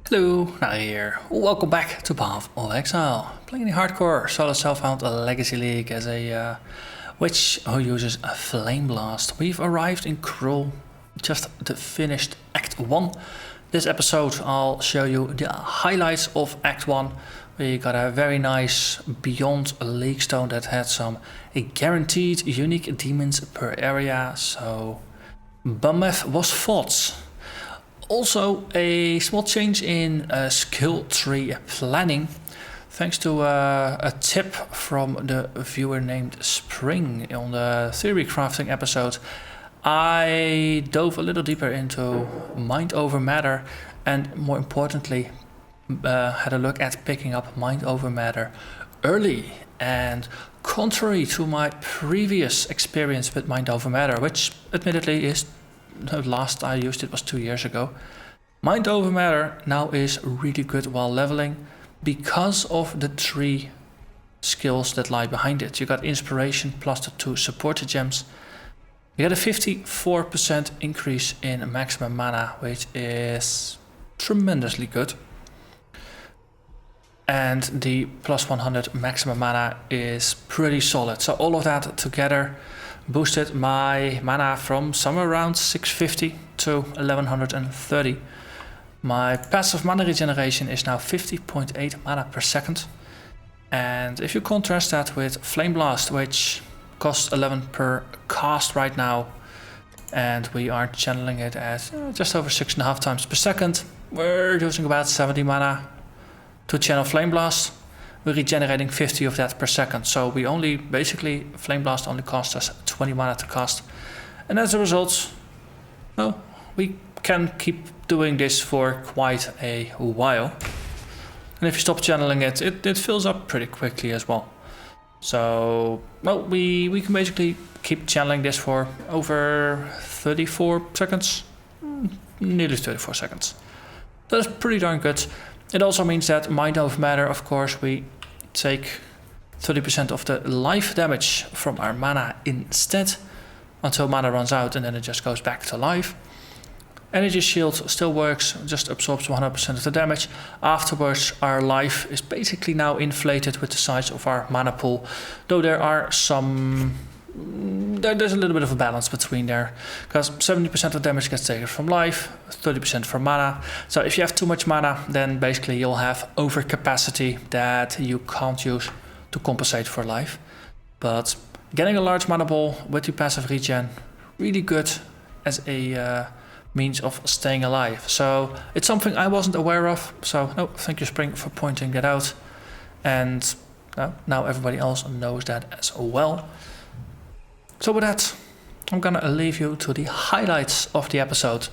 Hello, Narnach here. Welcome back to Path of Exile. Playing the hardcore solo self-found Legacy League as a witch who uses a Flameblast. We've arrived in Krull, just the finished Act 1. This episode I'll show you the highlights of Act 1. We got a very nice Beyond League Stone that had some guaranteed unique demons per area, so Bumeth was fought. Also a small change in skill tree planning, thanks to a tip from the viewer named Spring on the theory crafting episode. I dove a little deeper into mind over matter and more importantly had a look at picking up mind over matter early, and contrary to my previous experience with mind over matter, which admittedly is the last I used it was 2 years ago, mind over matter now is really good while leveling because of the 3 skills that lie behind it. You got inspiration plus the 2 supporter gems. You get a 54% increase in maximum mana, which is tremendously good. And the plus 100 maximum mana is pretty solid. So all of that together boosted my mana from somewhere around 650 to 1130. My passive mana regeneration is now 50.8 mana per second. And if you contrast that with Flameblast, which costs 11 per cast right now, and we are channeling it at just over 6.5 times per second, we're using about 70 mana to channel Flameblast. We're regenerating 50 of that per second, so we only basically Flameblast only costs us 20 mana to cast, and as a result, well, we can keep doing this for quite a while. And if you stop channeling it, it fills up pretty quickly as well. So, well, we can basically keep channeling this for over 34 seconds, nearly 34 seconds. That's pretty darn good. It also means that mind over matter, of course, we take 30% of the life damage from our mana instead until mana runs out, and then it just goes back to life. Energy shield still works, just absorbs 100% of the damage. Afterwards, our life is basically now inflated with the size of our mana pool, though there are there's a little bit of a balance between there, because 70% of damage gets taken from life, 30% from mana. So if you have too much mana, then basically you'll have overcapacity that you can't use to compensate for life. But getting a large mana ball with the passive regen, really good as a means of staying alive. So it's something I wasn't aware of, so no, thank you Spring for pointing that out. And now everybody else knows that as well. So with that, I'm gonna leave you to the highlights of the episode.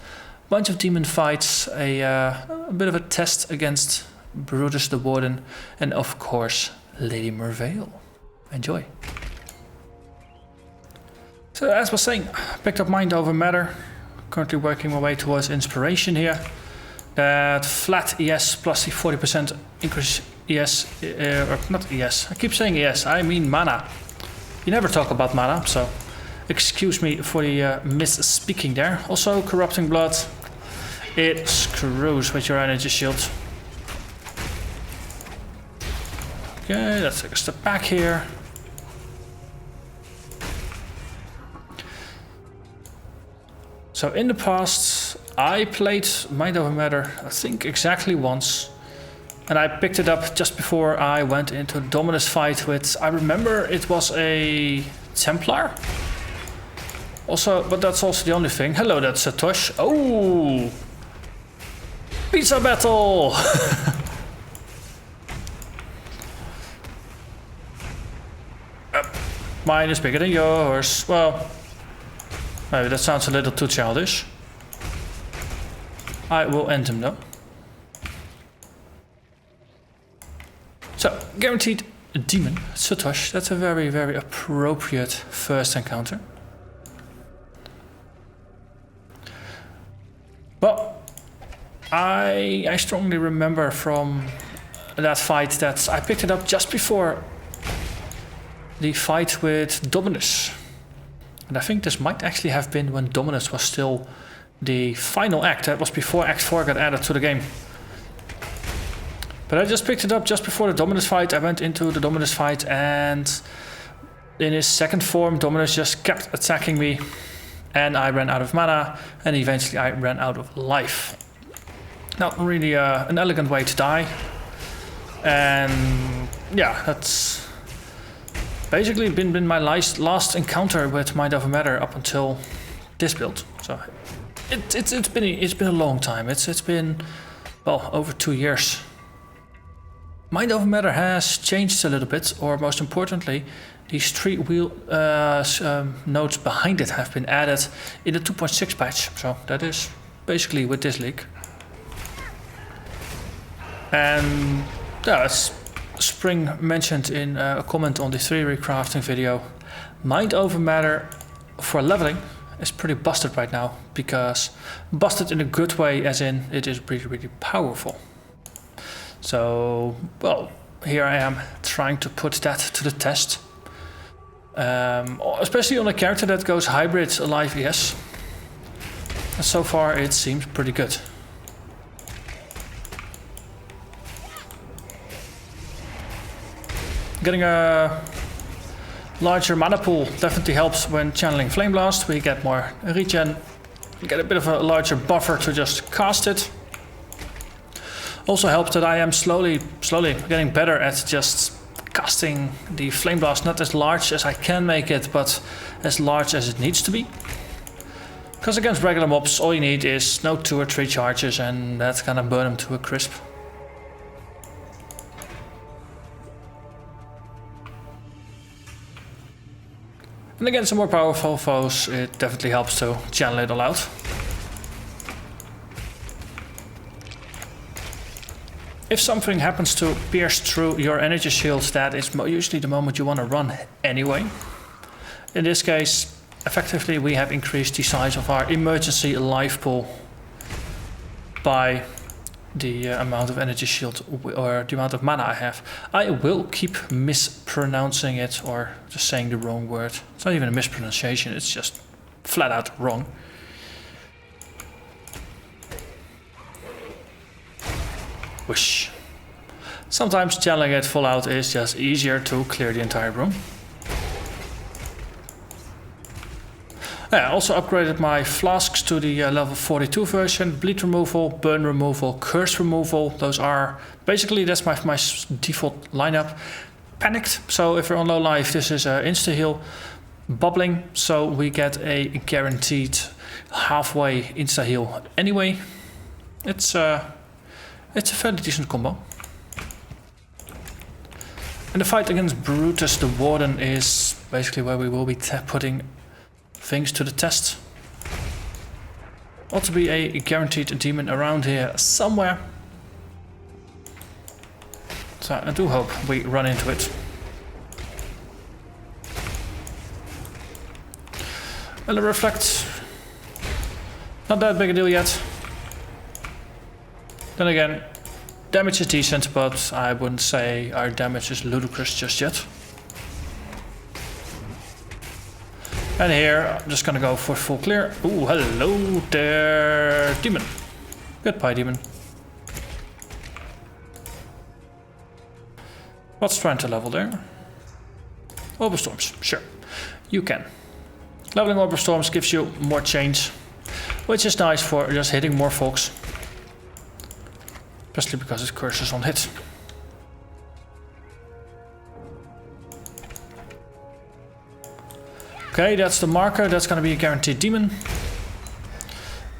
Bunch of demon fights, a bit of a test against Brutus the Warden, and of course Lady Merveil. Enjoy. So as I was saying, picked up mind over matter. Currently working my way towards inspiration here. That flat ES plus the 40% increase ES, or not ES, I keep saying ES, I mean mana. You never talk about mana, so excuse me for the misspeaking there. Also, Corrupting Blood, it screws with your energy shield. Okay, let's take a step back here. So in the past, I played Mind Over Matter, I think exactly once. And I picked it up just before I went into a Dominus fight with, I remember it was a Templar. Also, but that's also the only thing. Hello, that's Satosh. Oh! Pizza battle! Mine is bigger than yours. Well, maybe that sounds a little too childish. I will end him though. So, guaranteed demon, Satosh. That's a very, very appropriate first encounter. Well, I strongly remember from that fight that I picked it up just before the fight with Dominus. And I think this might actually have been when Dominus was still the final act. That was before Act 4 got added to the game. But I just picked it up just before the Dominus fight. I went into the Dominus fight, and in his second form, Dominus just kept attacking me, and I ran out of mana, and eventually I ran out of life. Not really an elegant way to die. And yeah, that's basically been my last encounter with Mind Over Matter up until this build. So it's been a long time. It's been, well, over 2 years. Mind Over Matter has changed a little bit, or most importantly, these 3 wheel nodes behind it have been added in the 2.6 patch. So that is basically with this leak. And yeah, as Spring mentioned in a comment on the 3 recrafting video, Mind Over Matter for leveling is pretty busted right now, because busted in a good way, as in it is really powerful. So, well, here I am trying to put that to the test. Especially on a character that goes hybrid alive ES. And so far it seems pretty good. Getting a larger mana pool definitely helps when channeling Flameblast. We get more regen, we get a bit of a larger buffer to just cast it. Also helps that I am slowly getting better at just casting the Flameblast, not as large as I can make it, but as large as it needs to be. Because against regular mobs, all you need is no 2 or 3 charges, and that's gonna burn them to a crisp. And against some more powerful foes, it definitely helps to channel it all out. If something happens to pierce through your energy shields, that is usually the moment you want to run anyway. In this case, effectively we have increased the size of our emergency life pool by the amount of energy shield, or the amount of mana I have. I will keep mispronouncing it, or just saying the wrong word. It's not even a mispronunciation, it's just flat out wrong. Whoosh. Sometimes channeling it full out is just easier to clear the entire room. Yeah, I also upgraded my flasks to the level 42 version. Bleed removal, burn removal, curse removal. Those are basically, that's my default lineup. Panicked, so if you're on low life, this is insta heal. Bubbling, so we get a guaranteed halfway insta heal anyway. It's a fairly decent combo. And the fight against Brutus the Warden is basically where we will be putting things to the test. Ought to be a guaranteed demon around here somewhere. So I do hope we run into it. Well, the reflect, not that big a deal yet. Then again, damage is decent, but I wouldn't say our damage is ludicrous just yet. And here, I'm just gonna go for full clear. Ooh, hello there, demon. Goodbye, demon. What's trying to level there? Orb of Storms, sure, you can. Leveling Orb of Storms gives you more change, which is nice for just hitting more folks. Especially because it curses on hit. Okay, that's the marker. That's going to be a guaranteed demon.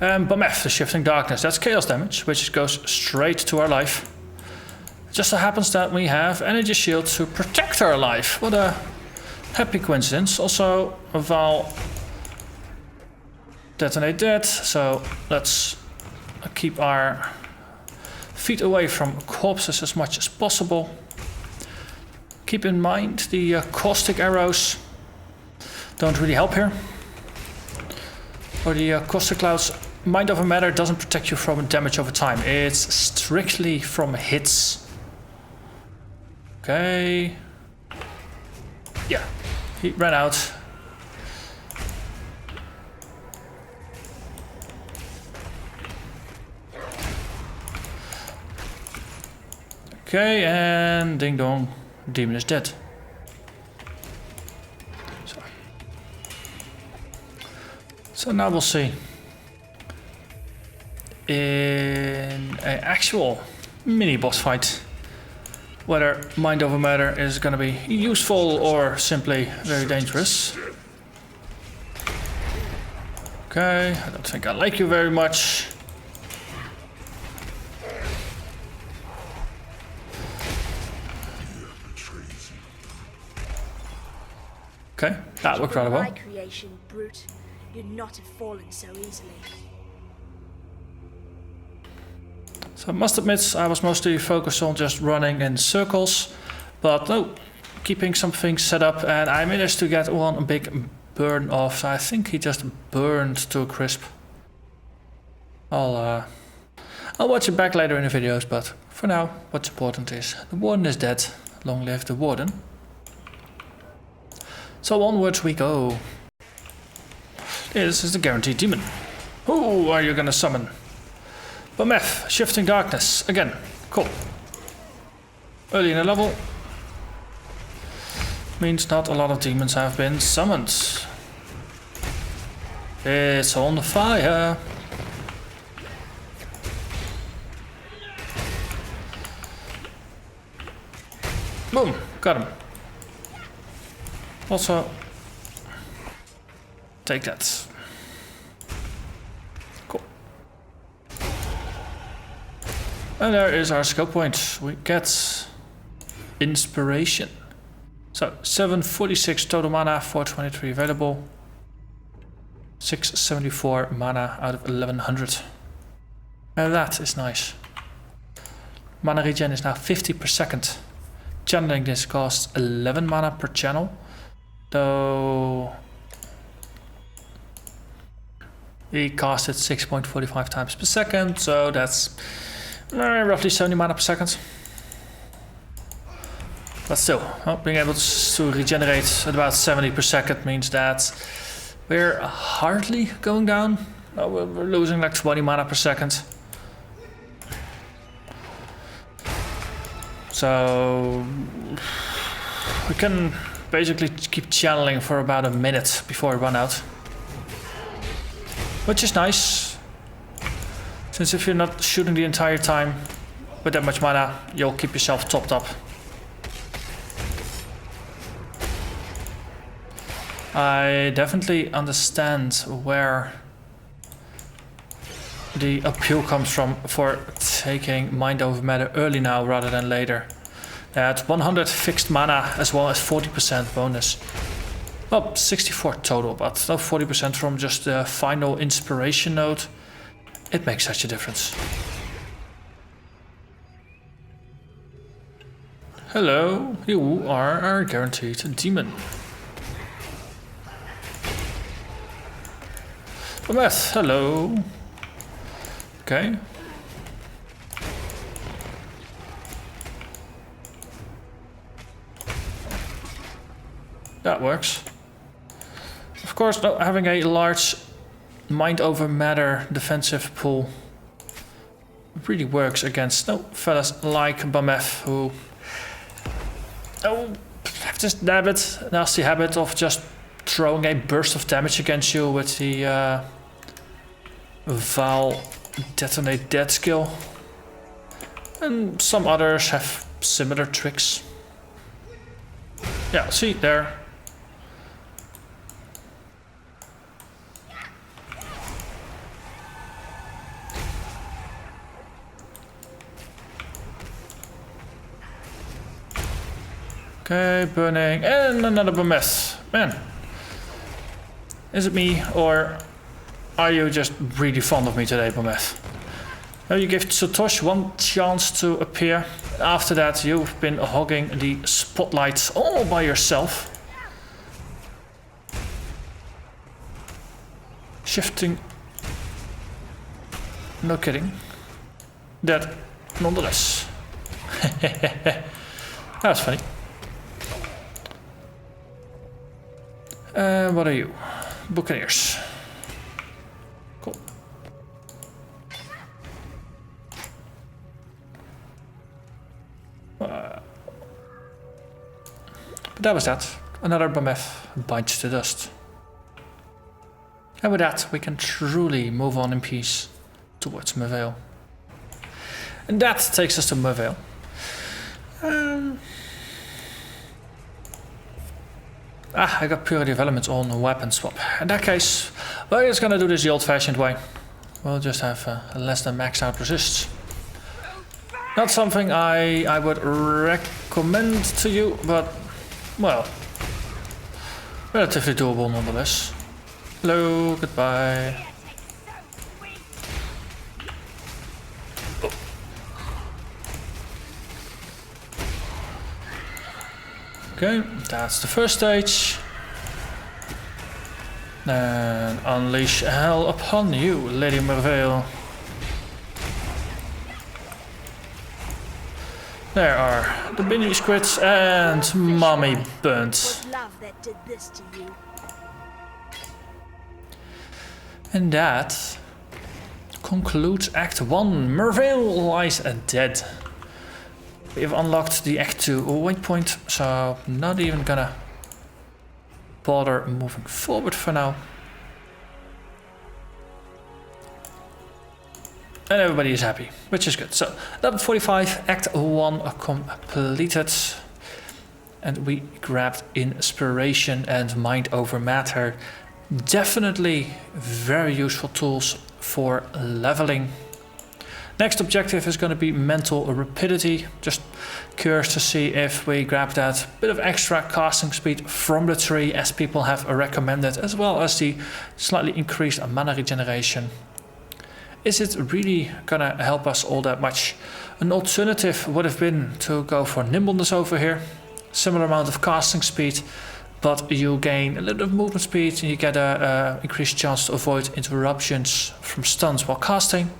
Bamef, the Shifting Darkness. That's chaos damage, which goes straight to our life. It just so happens that we have energy shield to protect our life. What a happy coincidence. Also, Val detonate that. So let's keep our feet away from corpses as much as possible. Keep in mind the caustic arrows don't really help here. Or the caustic clouds. Mind Over Matter doesn't protect you from damage over time. It's strictly from hits. Okay. Yeah, he ran out. Okay, and ding dong, demon is dead. So now we'll see. In an actual mini boss fight, whether Mind Over Matter is gonna be useful or simply very dangerous. Okay, I don't think I like you very much. Okay, that worked rather well. My creation, brute. You'd not have fallen so easily. So I must admit I was mostly focused on just running in circles, but no, keeping some things set up, and I managed to get one big burn off. So I think he just burned to a crisp. I'll watch it back later in the videos, but for now what's important is the warden is dead. Long live the warden. So onwards we go. This is the guaranteed demon. Who are you gonna summon? Bometh, Shifting Darkness, again, cool. Early in the level. Means not a lot of demons have been summoned. It's on fire. Boom, got him. Also, take that. Cool. And there is our skill point. We get inspiration. So 746 total mana, 423 available. 674 mana out of 1100. And that is nice. Mana regen is now 50 per second. Channeling this costs 11 mana per channel. Though we cast it 6.45 times per second, so that's roughly 70 mana per second. But still, being able to regenerate at about 70 per second means that we're hardly going down. We're losing like 20 mana per second. So we can basically keep channeling for about a minute before we run out. Which is nice. Since if you're not shooting the entire time with that much mana, you'll keep yourself topped up. I definitely understand where the appeal comes from for taking Mind Over Matter early now rather than later. At 100 fixed mana as well as 40% bonus. Well, 64 total, but no 40% from just the final inspiration node. It makes such a difference. Hello, you are our guaranteed demon. Bometh, hello. Okay. That works. Of course, no, having a large Mind Over Matter defensive pool really works against fellas like Bometh who have this nasty habit of just throwing a burst of damage against you with the Val Detonate Dead skill. And some others have similar tricks. Yeah, see there. Okay, burning, and another Bometh. Man, is it me, or are you just really fond of me today, Bometh? Now you gave Satosh one chance to appear. After that, you've been hogging the spotlight all by yourself. Shifting. No kidding. That, nonetheless. That's funny. What are you? Buccaneers. Cool. But that was that. Another Behemoth bites the dust. And with that, we can truly move on in peace towards Merveil. And that takes us to Merveil. I got pure development on weapon swap. In that case, we're just gonna do this the old-fashioned way. We'll just have less than max out resists. Not something I would recommend to you, but, well, relatively doable nonetheless. Hello, goodbye. Okay, that's the first stage. Then unleash hell upon you, Lady Merveil. There are the Binny Squids and Mommy Burnt. Love that did this to you. And that concludes Act 1. Merveil lies dead. We've unlocked the Act 2 waypoint, so not even gonna bother moving forward for now. And everybody is happy, which is good. So, level 45, Act 1 completed. And we grabbed Inspiration and Mind over Matter. Definitely very useful tools for leveling. Next objective is going to be Mental Rapidity. Just curious to see if we grab that bit of extra casting speed from the tree as people have recommended, as well as the slightly increased mana regeneration. Is it really gonna help us all that much? An alternative would have been to go for Nimbleness over here. Similar amount of casting speed, but you gain a little bit of movement speed and you get a increased chance to avoid interruptions from stuns while casting.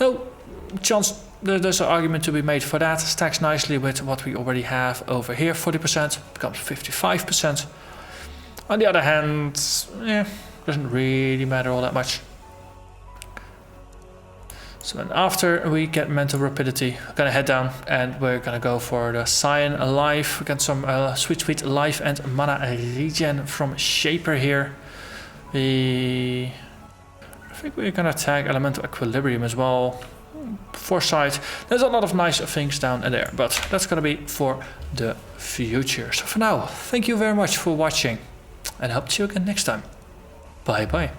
No, there's an argument to be made for that. Stacks nicely with what we already have over here. 40% becomes 55%. On the other hand, doesn't really matter all that much. So then after we get Mental Rapidity, we're gonna head down and we're gonna go for the Cyan Life. We get some sweet life and mana regen from Shaper here. I think we're gonna tag Elemental Equilibrium as well. Foresight. There's a lot of nice things down there, but that's gonna be for the future. So for now, thank you very much for watching and hope to see you again next time. Bye bye.